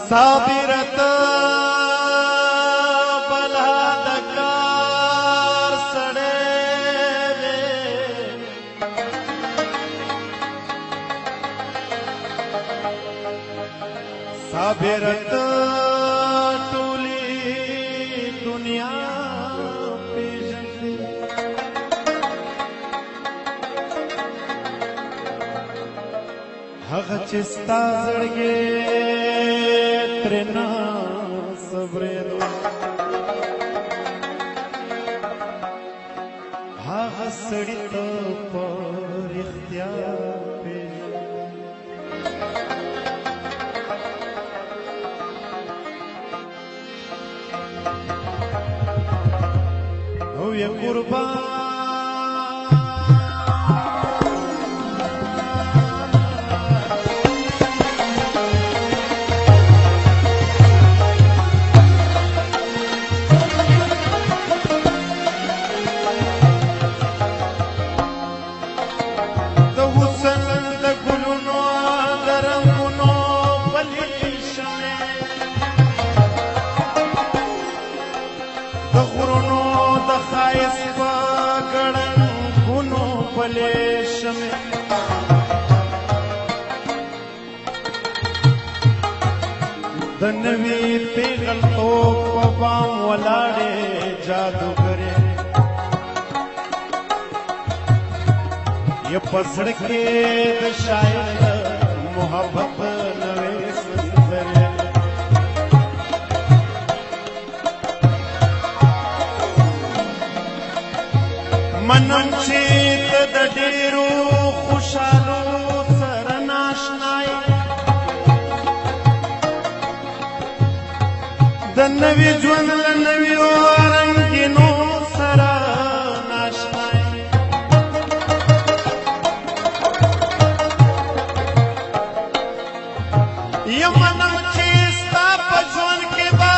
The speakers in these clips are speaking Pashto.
صابرت بلا دکار سڑے وے صابرت ټولی دنیا پیژندې هغه چې ستا زړګی ترنا صبرېدو هغه سړي ته په رښتیا پېژنې او یې قربان د نوي پیغلتوب په بام ولاړې جادوګرې یې په زړه کې د شاعر محبت نوې سندرې منم چې ته د ډېرو خوشحالو سره ناشنایې د نوي ژوند له نویو رنګینو سره ناشنا یم منم چې ستا په ژوند کې به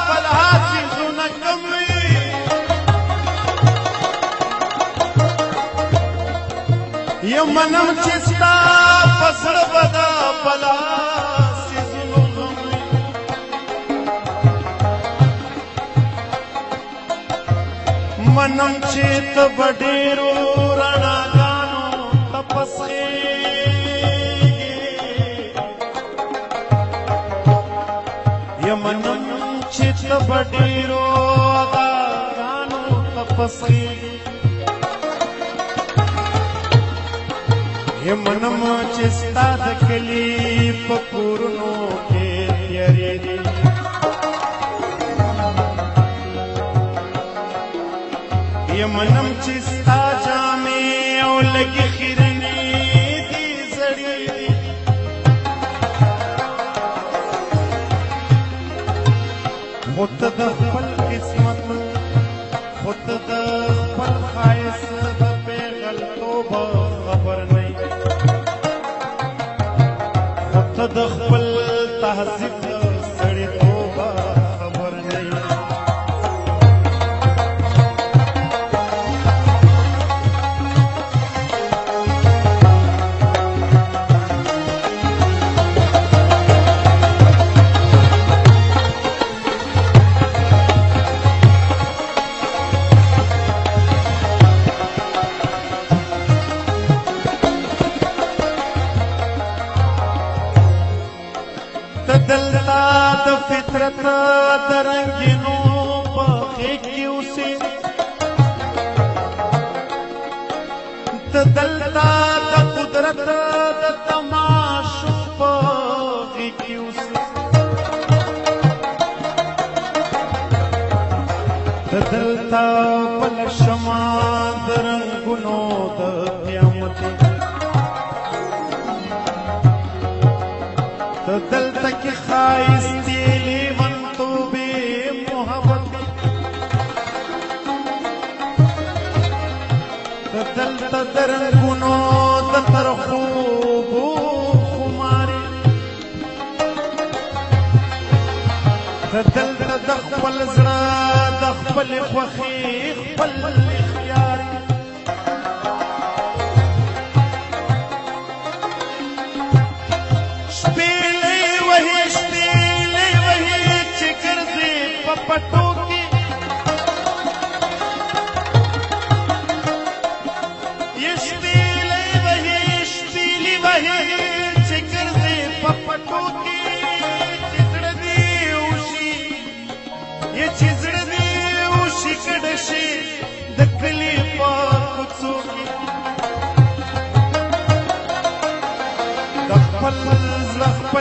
بل څیزونه کم وي یم منم چې ستا په زړه به د بل منم چې ته به ډېرو رڼاګانو ته پسخېږې یم منم چې ته به ډېرو غاګانو ته پسخېږې یم منم چې ستا د کلي په کورونو کې تیارې دي منم چې ستا جامې او لږې خیرنې دي زړې دي خو ته د خپل قسمت خو ته د خپل ښایست د پیغلتوب خبر نه یې خو ته د خپل تهذیب د سړیتوب خبر نه یې دلتا د فطرت د رنگینو په غېږ کې اوسې ته دلتا د قدرت د تماشو په غېږ کې اوسې ته دلتا بل شمع د رنګونو د قیامت ته دلته کې ښایستې لیونتوبې محبت ته دلته د رنګونو د ترخوبو خمارې ته دلته د خپل زړه د خپلې خوښې خپل اختیار شپېلۍ وهي شپې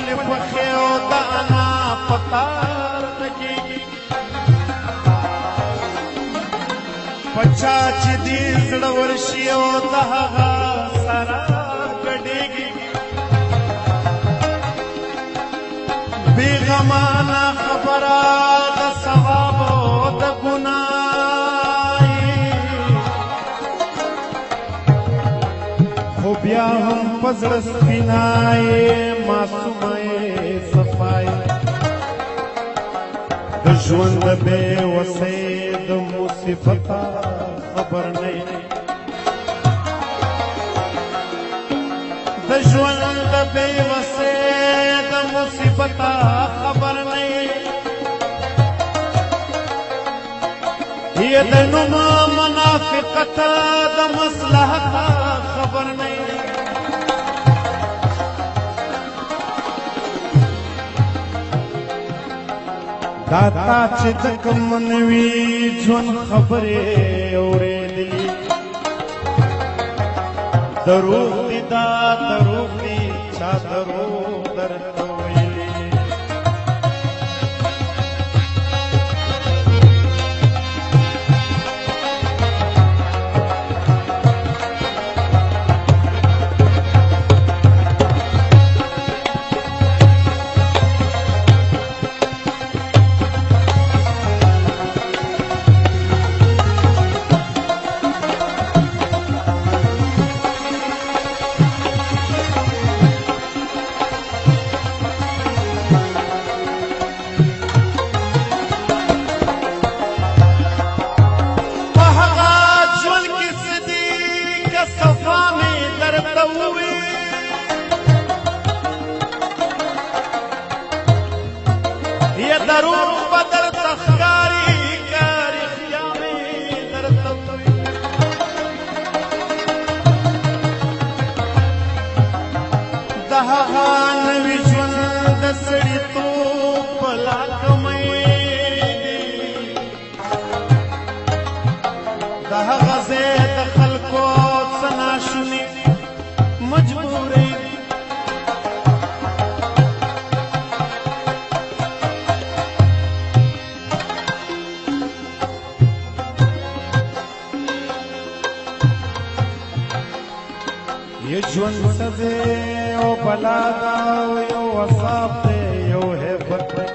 خپل پخې او د انا پتار لګېږي پچا چې دې زړه ورشي او د هغه سره ګډېږي بېغمانه خبره د ثواب او د ګناه خو بیا هم په زړه سپینه معصومه صفایي د ژوند بې وسۍ د مصیبته خبر نه د ژوند بې وسۍ د مصیبته خبر نه یې د نوم منافقت د مصلحت خبر نه دا تا چې د کوم نوي ژوند خبرې اورېدلي دروغ دي دا دروغ دي چا دروغ درته ویلي دروغ بدر تخکاری کاری خیامی در توی دهغا نوی ژوند سړی تو پلا کمئی دهغا زید خلکو سناشنی مجبوری یہ ژوند څه دی او بلا ده او یو عذاب دی یو هیبت دی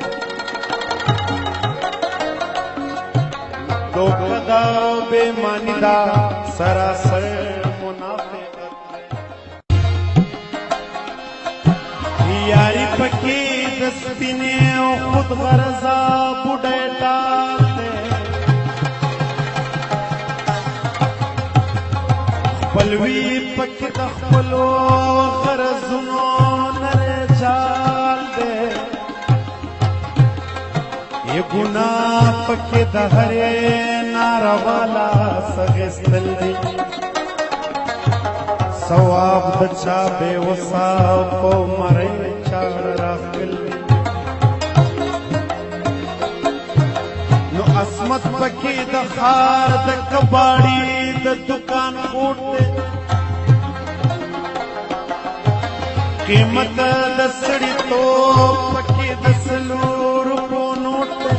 دوکه ده او بېماني ده سراسر منافقت دی یاري پکې د سپینې او خود غرضه بوډۍ ټال دی خپلوي پکې د خپلو غرضونو نری چال دی یې ګناه پکې د هرې ناروا لاس اخیستل دي ثواب د چا بې وسه په مرۍ چاړه راخپل دي نو عصمت پکې د ښار د کباړي د دکان کوټ دی قیمت د سړیتوب پکې د سلو روپو نوټ دی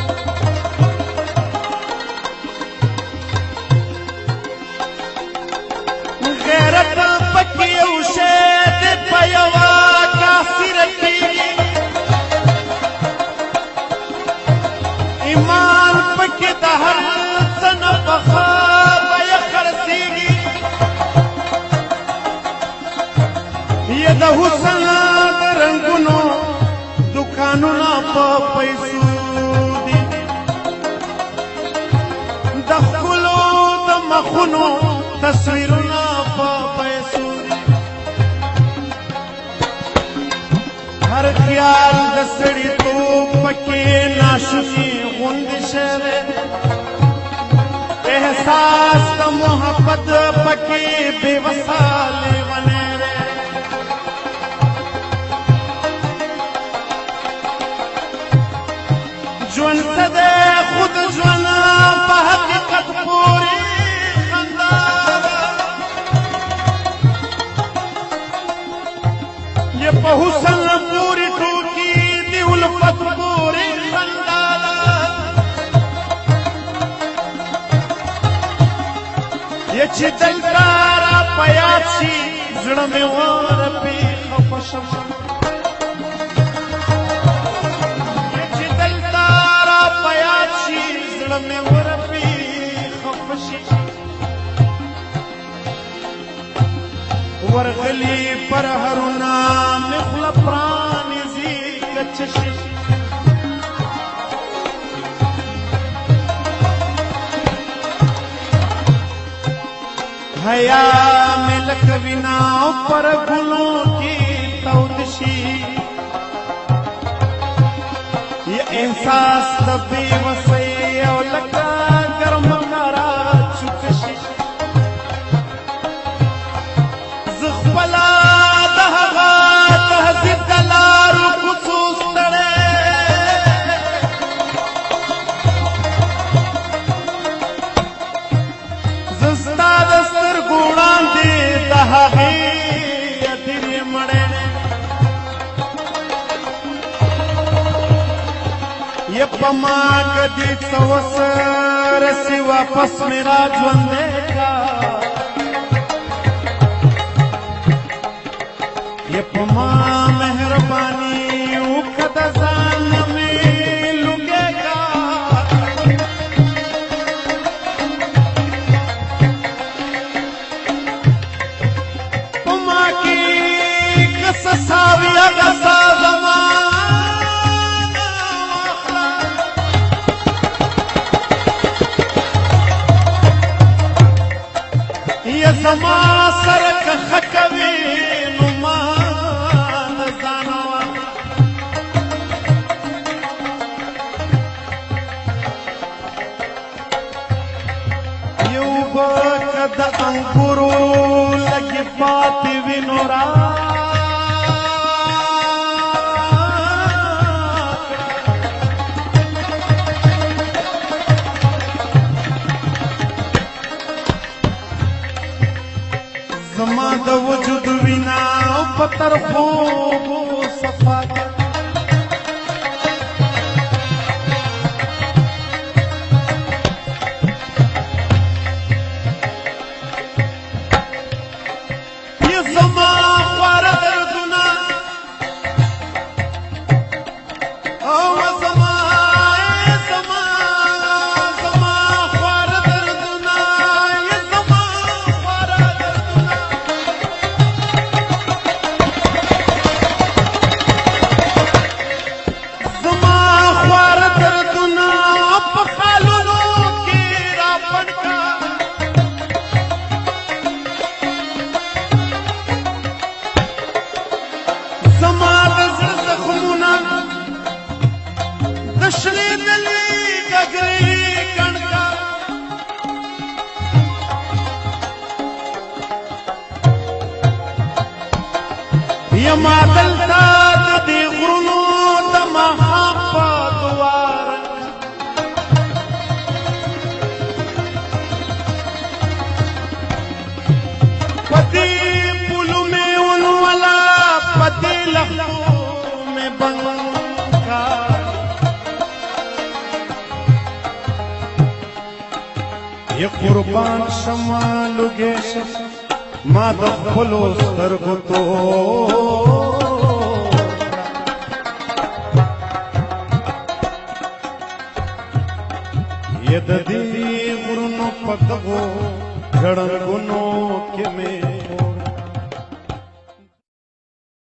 غیرت پکې یو شی دی په یوه کاسې رکېږي ایمان پکې د هر څه نه پخه بیه خرڅېږي یې د حسن د رنګونو دکانونه په پیسو دي د ښکلو د مخونو تصویرونه په پیسو دي هر خیال د سړیتوب پکې ناشوني غوندې شوی احساس د محبت پکې بې وسه لیونی دی ژوند څه دی خود ژوند په حقیقت پورې خندا ده یې په حسن پورې ټول زړه مې ورپې خفه شم چې دلته را په یاد شي زړه مې ورپې خفه شي ورغلي پر هرونه مې خوله پرانیزي کچه شي حیا میں لکه وینا پر ګلو کې تود شي یہ احساس د بې وسۍ او لکه ګرم کارا چوک شي زه خپله د هغه تهذیب د لارو کوڅو ستړی زه ستا د سترګو وړاندې د هغې ادینې مړی یې په ما کدي څه وسرسي واپس مې را ژوندی کا یې په ما مهرباني وکړه د ځان نه مې لوګی کا په ما کې که څه ساوي هغه سا زمانه واخله یې زما سره که ښه کوي نو ما د ځانه واخله یو به که د انګورو لږې پاتې وي نو زما د وجود وینا په ترخو صفا یې زما خواره دردونه او زما خواره دردونه یې زما خواره دردونه زما خواره دردونه په خالونو کې را پټ کا زما د زړه زخمونه د شړېدلې ګګرې کڼ کا یما دلته د دې غرونو د ماښام په دوار په دې پولو مې ونوله په دې لښتو مې بند کا یې قربان شمه لوګی شم ما د خپلو سترګو تور یې د دې غرونو په دغو ګړنګونو کې مې